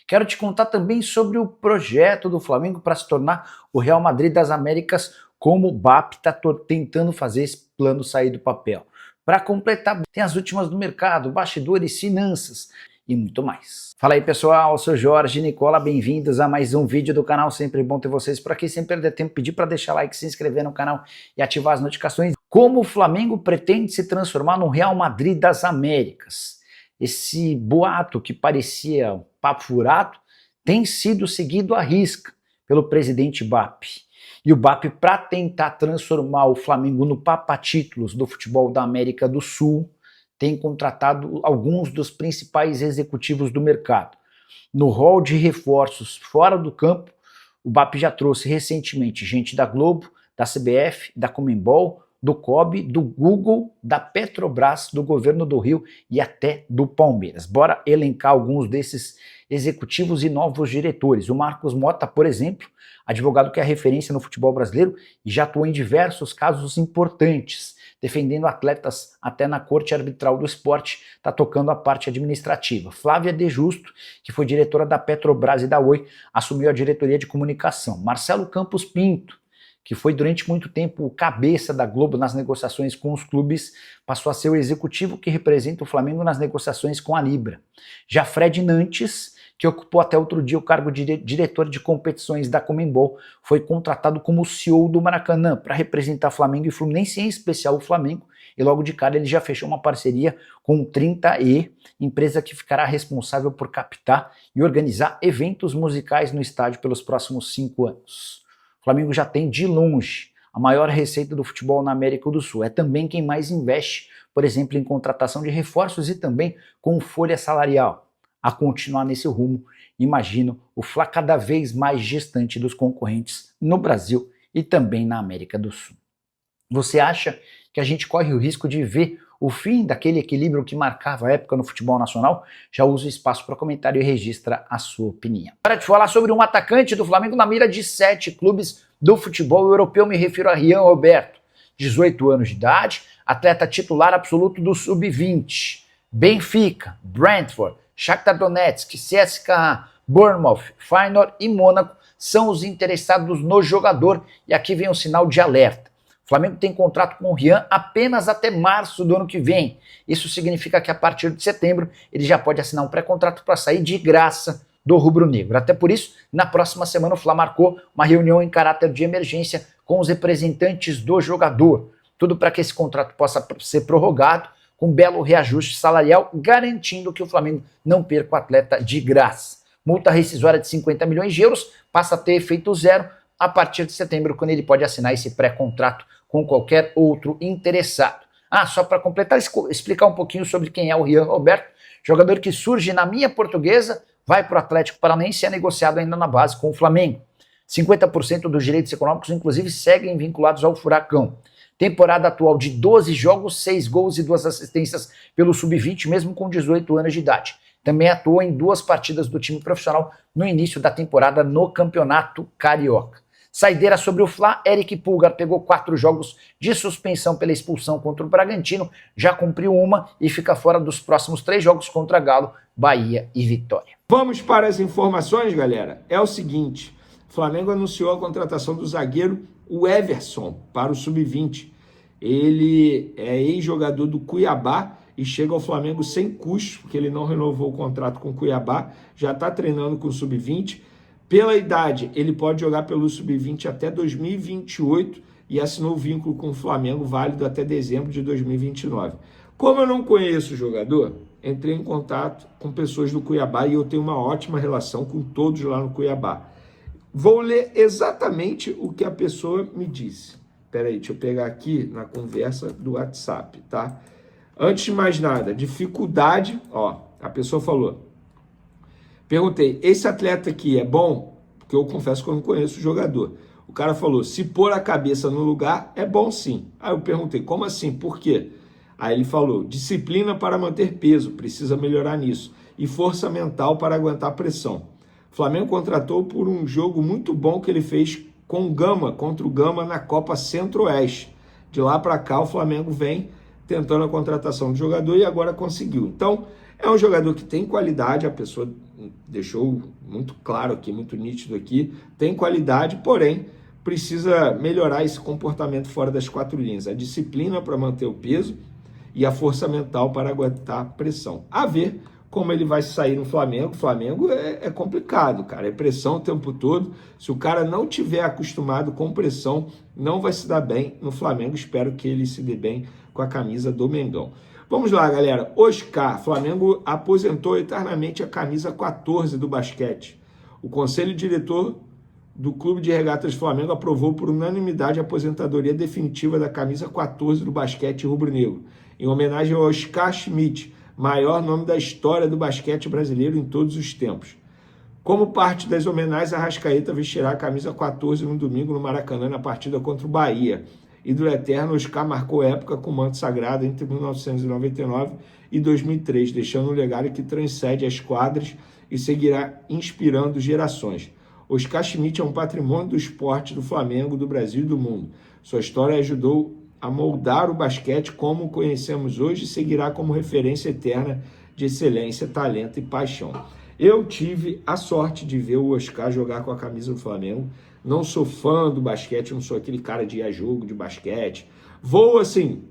Quero te contar também sobre o projeto do Flamengo para se tornar o Real Madrid das Américas, como o BAP está tentando fazer esse plano sair do papel. Para completar, tem as últimas do mercado, bastidores, finanças e muito mais. Fala aí pessoal, eu sou Jorge Nicola, bem-vindos a mais um vídeo do canal, sempre bom ter vocês por aqui, sem perder tempo, pedir para deixar like, se inscrever no canal e ativar as notificações. Como o Flamengo pretende se transformar no Real Madrid das Américas? Esse boato que parecia papo furado tem sido seguido à risca pelo presidente BAP. E o BAP, para tentar transformar o Flamengo no papa-títulos do futebol da América do Sul, tem contratado alguns dos principais executivos do mercado. No rol de reforços fora do campo, o BAP já trouxe recentemente gente da Globo, da CBF, da Conmebol, do COB, do Google, da Petrobras, do governo do Rio e até do Palmeiras. Bora elencar alguns desses executivos e novos diretores. O Marcos Mota, por exemplo, advogado que é referência no futebol brasileiro e já atuou em diversos casos importantes, defendendo atletas até na Corte Arbitral do Esporte, está tocando a parte administrativa. Flávia De Justo, que foi diretora da Petrobras e da Oi, assumiu a diretoria de comunicação. Marcelo Campos Pinto, que foi durante muito tempo o cabeça da Globo nas negociações com os clubes, passou a ser o executivo que representa o Flamengo nas negociações com a Libra. Já Fred Nantes, que ocupou até outro dia o cargo de diretor de competições da Conmebol, foi contratado como CEO do Maracanã para representar Flamengo e Fluminense, em especial o Flamengo, e logo de cara ele já fechou uma parceria com o 30E, empresa que ficará responsável por captar e organizar eventos musicais no estádio pelos próximos 5 anos. O Flamengo já tem, de longe, a maior receita do futebol na América do Sul. É também quem mais investe, por exemplo, em contratação de reforços e também com folha salarial. A continuar nesse rumo, imagino o Fla cada vez mais distante dos concorrentes no Brasil e também na América do Sul. Você acha que a gente corre o risco de ver o fim daquele equilíbrio que marcava a época no futebol nacional? Já usa o espaço para comentário e registra a sua opinião. Para te falar sobre um atacante do Flamengo na mira de 7 clubes do futebol europeu, me refiro a Rian Roberto, 18 anos de idade, atleta titular absoluto do Sub-20. Benfica, Brentford, Shakhtar Donetsk, CSKA, Bournemouth, Feyenoord e Mônaco são os interessados no jogador, e aqui vem um sinal de alerta. O Flamengo tem contrato com o Rian apenas até março do ano que vem. Isso significa que a partir de setembro ele já pode assinar um pré-contrato para sair de graça do rubro-negro. Até por isso, na próxima semana o Fla marcou uma reunião em caráter de emergência com os representantes do jogador. Tudo para que esse contrato possa ser prorrogado com um belo reajuste salarial, garantindo que o Flamengo não perca o atleta de graça. Multa rescisória de 50 milhões de euros passa a ter efeito zero a partir de setembro, quando ele pode assinar esse pré-contrato com qualquer outro interessado. Só para completar, explicar um pouquinho sobre quem é o Rian Roberto, jogador que surge na minha Portuguesa, vai para o Atlético Paranaense e é negociado ainda na base com o Flamengo. 50% dos direitos econômicos, inclusive, seguem vinculados ao Furacão. Temporada atual de 12 jogos, 6 gols e 2 assistências pelo Sub-20, mesmo com 18 anos de idade. Também atuou em 2 partidas do time profissional no início da temporada no Campeonato Carioca. Saideira sobre o Fla, Eric Pulgar pegou 4 jogos de suspensão pela expulsão contra o Bragantino, já cumpriu uma e fica fora dos próximos 3 jogos contra Galo, Bahia e Vitória. Vamos para as informações, galera. É o seguinte, o Flamengo anunciou a contratação do zagueiro o Everson para o Sub-20. Ele é ex-jogador do Cuiabá e chega ao Flamengo sem custo, porque ele não renovou o contrato com o Cuiabá, já está treinando com o Sub-20. Pela idade, ele pode jogar pelo Sub-20 até 2028 e assinou o vínculo com o Flamengo válido até dezembro de 2029. Como eu não conheço o jogador, entrei em contato com pessoas do Cuiabá e eu tenho uma ótima relação com todos lá no Cuiabá. Vou ler exatamente o que a pessoa me disse. Espera aí, deixa eu pegar aqui na conversa do WhatsApp, tá? Antes de mais nada, dificuldade, a pessoa falou... Perguntei, esse atleta aqui é bom? Porque eu confesso que eu não conheço o jogador. O cara falou, se pôr a cabeça no lugar, é bom sim. Aí eu perguntei, como assim? Por quê? Aí ele falou, disciplina para manter peso, precisa melhorar nisso. E força mental para aguentar pressão. O Flamengo contratou por um jogo muito bom que ele fez com o Gama, contra o Gama na Copa Centro-Oeste. De lá para cá o Flamengo vem tentando a contratação do jogador e agora conseguiu. Então, É um jogador que tem qualidade, a pessoa deixou muito claro aqui, muito nítido aqui, tem qualidade, porém precisa melhorar esse comportamento fora das quatro linhas, a disciplina para manter o peso e a força mental para aguentar a pressão. A ver como ele vai sair no Flamengo. O Flamengo é complicado, cara, é pressão o tempo todo. Se o cara não tiver acostumado com pressão, não vai se dar bem no Flamengo. Espero que ele se dê bem com a camisa do Mengão. Vamos lá, galera. Oscar, Flamengo aposentou eternamente a camisa 14 do basquete. O conselho diretor do Clube de Regatas do Flamengo aprovou por unanimidade a aposentadoria definitiva da camisa 14 do basquete rubro-negro, em homenagem ao Oscar Schmidt, maior nome da história do basquete brasileiro em todos os tempos. Como parte das homenagens, a Arrascaeta vestirá a camisa 14 no domingo no Maracanã, na partida contra o Bahia. Ídolo eterno, Oscar marcou época com o manto sagrado entre 1999 e 2003, deixando um legado que transcende as quadras e seguirá inspirando gerações. Oscar Schmidt é um patrimônio do esporte do Flamengo, do Brasil e do mundo. Sua história ajudou a moldar o basquete como o conhecemos hoje e seguirá como referência eterna de excelência, talento e paixão. Eu tive a sorte de ver o Oscar jogar com a camisa do Flamengo. Não sou fã do basquete, não sou aquele cara de ir a jogo de basquete. Vou assim,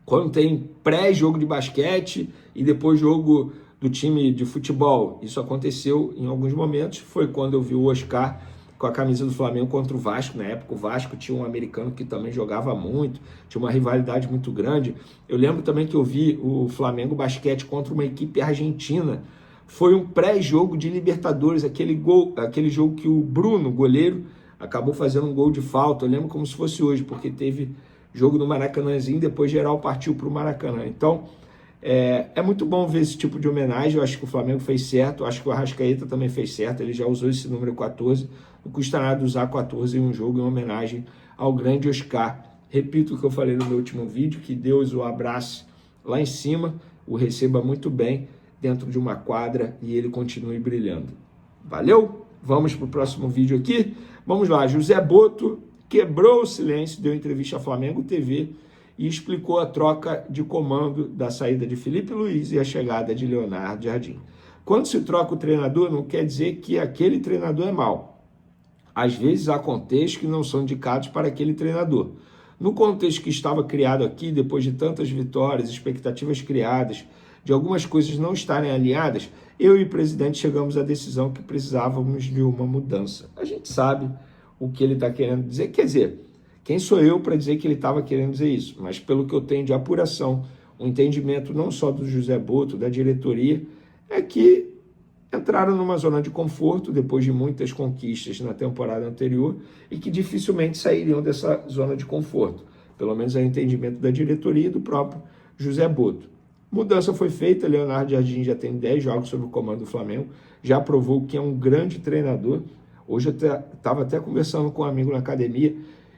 quando tem pré-jogo de basquete e depois jogo do time de futebol. Isso aconteceu em alguns momentos. Foi quando eu vi o Oscar com a camisa do Flamengo contra o Vasco. Na época o Vasco tinha um americano que também jogava muito, tinha uma rivalidade muito grande. Eu lembro também que eu vi o Flamengo basquete contra uma equipe argentina. Foi um pré-jogo de Libertadores, aquele jogo que o Bruno, goleiro, acabou fazendo um gol de falta. Eu lembro como se fosse hoje, porque teve jogo no Maracanãzinho, depois geral partiu para o Maracanã. Então, é muito bom ver esse tipo de homenagem. Eu acho que o Flamengo fez certo, eu acho que o Arrascaeta também fez certo, ele já usou esse número 14, não custa nada usar 14 em um jogo em homenagem ao grande Oscar. Repito o que eu falei no meu último vídeo, que Deus o abrace lá em cima, o receba muito bem dentro de uma quadra e ele continue brilhando. Valeu? Vamos para o próximo vídeo aqui. Vamos lá, José Boto quebrou o silêncio, deu entrevista à Flamengo TV e explicou a troca de comando da saída de Felipe Luiz e a chegada de Leonardo Jardim. Quando se troca o treinador, não quer dizer que aquele treinador é mau. Às vezes há contextos que não são indicados para aquele treinador. No contexto que estava criado aqui, depois de tantas vitórias, expectativas criadas, de algumas coisas não estarem alinhadas, eu e o presidente chegamos à decisão que precisávamos de uma mudança. A gente sabe o que ele está querendo dizer. Quer dizer, quem sou eu para dizer que ele estava querendo dizer isso? Mas pelo que eu tenho de apuração, o entendimento não só do José Boto, da diretoria, é que entraram numa zona de conforto depois de muitas conquistas na temporada anterior e que dificilmente sairiam dessa zona de conforto. Pelo menos é o entendimento da diretoria e do próprio José Boto. Mudança foi feita, Leonardo Jardim já tem 10 jogos sob o comando do Flamengo, já provou que é um grande treinador. Hoje eu estava até conversando com um amigo na academia.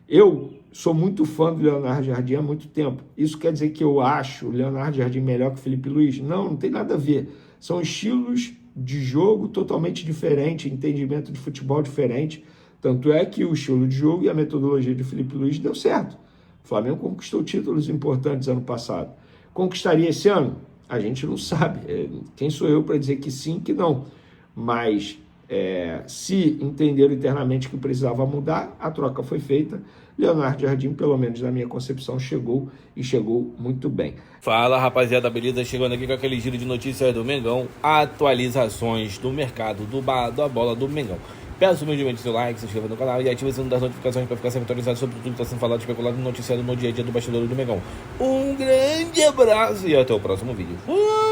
Eu sou muito fã do Leonardo Jardim há muito tempo. Isso quer dizer que eu acho o Leonardo Jardim melhor que o Felipe Luiz? Não, não tem nada a ver. São estilos de jogo totalmente diferentes, entendimento de futebol diferente. Tanto é que o estilo de jogo e a metodologia de Felipe Luiz deu certo. O Flamengo conquistou títulos importantes ano passado. Conquistaria esse ano? A gente não sabe. Quem sou eu para dizer que sim, que não? Mas se entenderam internamente que precisava mudar, a troca foi feita. Leonardo Jardim, pelo menos na minha concepção, chegou e chegou muito bem. Fala, rapaziada, beleza? Chegando aqui com aquele giro de notícias do Mengão, atualizações do mercado da bola do Mengão. Peço humildemente seu like, se inscreva no canal e ative o sininho das notificações para ficar sempre atualizado sobre tudo que está sendo falado e especulado no noticiário no dia a dia do bastidor do Mengão. Um grande abraço e até o próximo vídeo. Fui!